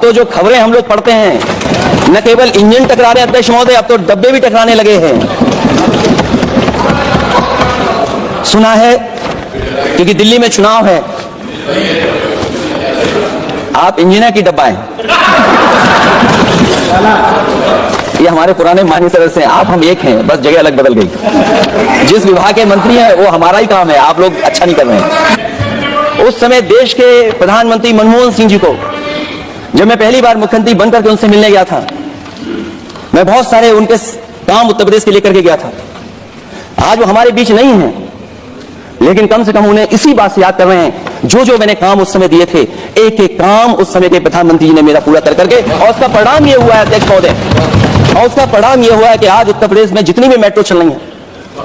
तो जो खबरें हम लोग पढ़ते हैं, न केवल इंजन टकरा रहे अध्यक्ष महोदय, अब तो डब्बे भी टकराने लगे हैं। सुना है क्योंकि दिल्ली में चुनाव है, आप इंजीनियर की डब्बा हैं। ये हमारे पुराने माननीय सदस्य हैं, आप हम एक हैं, बस जगह अलग बदल गई। जिस विभाग के मंत्री हैं वो हमारा ही काम है, आप लोग अच्छा नहीं कर रहे हैं। उस समय देश के प्रधानमंत्री मनमोहन सिंह जी को जब मैं पहली बार मुख्यमंत्री बनकर के उनसे मिलने गया था, मैं बहुत सारे उनके काम उत्तर प्रदेश के लेकर के गया था। आज वो हमारे बीच नहीं है, लेकिन कम से कम उन्हें इसी बात से याद कर रहे हैं, जो जो मैंने काम उस समय दिए थे, एक एक काम उस समय के प्रधानमंत्री जी ने मेरा पूरा कर करके, और उसका परिणाम ये हुआ है अध्यक्ष महोदय, और उसका परिणाम ये हुआ है कि आज उत्तर प्रदेश में जितनी भी मेट्रो चल रही है,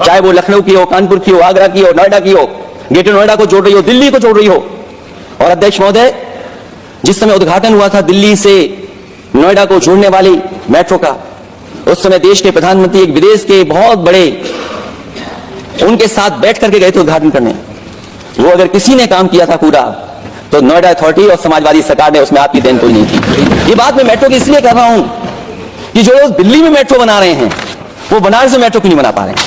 चाहे वो लखनऊ की हो, कानपुर की हो, आगरा की हो, नोएडा की हो, ग्रेटर नोएडा को जोड़ रही हो, दिल्ली को जोड़ रही हो। और अध्यक्ष महोदय, जिस समय उद्घाटन हुआ था दिल्ली से नोएडा को जोड़ने वाली मेट्रो का, उस समय देश के प्रधानमंत्री एक विदेश के बहुत बड़े उनके साथ बैठ करके गए थे उद्घाटन करने। वो अगर किसी ने काम किया था पूरा, तो नोएडा अथॉरिटी और समाजवादी सरकार ने, उसमें आपकी देन कोई नहीं थी। ये बात मैं मेट्रो की इसलिए कर रहा हूं कि जो लोग दिल्ली में मेट्रो बना रहे हैं, वो बनारस में मेट्रो क्यों नहीं बना पा रहे हैं।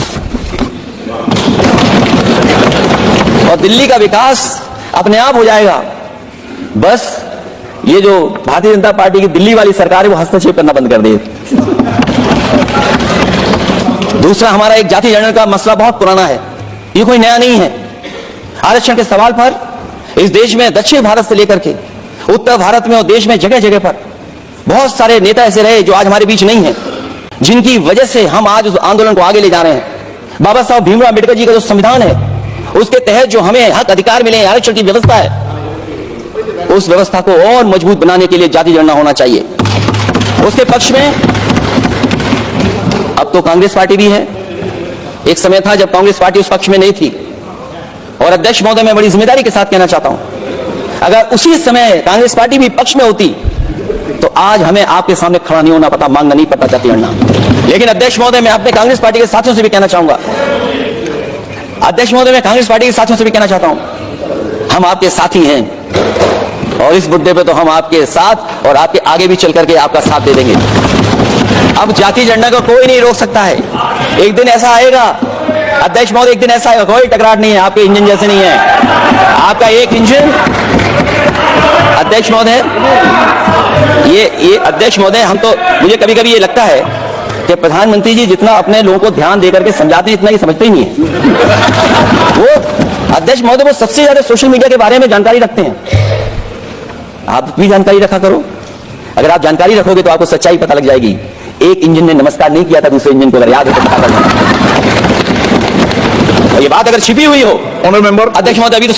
और दिल्ली का विकास अपने आप हो जाएगा, बस ये जो भारतीय जनता पार्टी की दिल्ली वाली सरकार है वो हस्तक्षेप करना बंद कर दे। दूसरा, हमारा एक जाति जनगणना का मसला बहुत पुराना है, ये कोई नया नहीं है। आरक्षण के सवाल पर इस देश में दक्षिण भारत से लेकर के उत्तर भारत में और देश में जगह जगह पर बहुत सारे नेता ऐसे रहे जो आज हमारे बीच नहीं है, जिनकी वजह से हम आज उस आंदोलन को आगे ले जा रहे हैं। बाबा साहब भीमराव अम्बेडकर जी का जो संविधान है, उसके तहत जो हमें हक अधिकार मिले, आरक्षण की व्यवस्था है, उस व्यवस्था को और मजबूत बनाने के लिए जाति जनगणना होना चाहिए। उसके पक्ष में अब तो कांग्रेस पार्टी भी है। एक समय था जब कांग्रेस पार्टी उस पक्ष में नहीं थी, और अध्यक्ष महोदय मैं बड़ी जिम्मेदारी के साथ कहना चाहता हूं, अगर उसी समय कांग्रेस पार्टी भी पक्ष में होती तो आज हमें आपके सामने खड़ा नहीं होना पता, मांगना नहीं पड़ता जाति जनगणना। लेकिन अध्यक्ष महोदय, मैं अपने कांग्रेस पार्टी के साथियों से भी कहना चाहूंगा, अध्यक्ष महोदय मैं कांग्रेस पार्टी के साथियों से भी कहना चाहता हूं, हम आपके साथी हैं, और इस मुद्दे पे तो हम आपके साथ और आपके आगे भी चल करके आपका साथ दे देंगे। अब जाति जनगणना को कोई नहीं रोक सकता है। एक दिन ऐसा आएगा अध्यक्ष महोदय, एक दिन ऐसा आएगा, कोई टकराट नहीं है, आपके इंजन जैसे नहीं है, आपका एक इंजन। अध्यक्ष महोदय, ये अध्यक्ष महोदय, हम तो, मुझे कभी कभी ये लगता है कि प्रधानमंत्री जी जितना अपने लोगों को ध्यान देकर के समझाते हैं, इतना ही समझते ही नहीं है। वो अध्यक्ष महोदय वो सबसे ज्यादा सोशल मीडिया के बारे में जानकारी रखते हैं। आप भी जानकारी रखा करो, अगर आप जानकारी रखोगे तो आपको सच्चाई पता लग जाएगी। एक इंजन ने नमस्कार नहीं किया था दूसरे इंजन को, अगर याद है तो पता लग जाएगा। और ये बात अगर छिपी हुई हो, ऑनरेबल मेंबर, अध्यक्ष महोदय अभी तो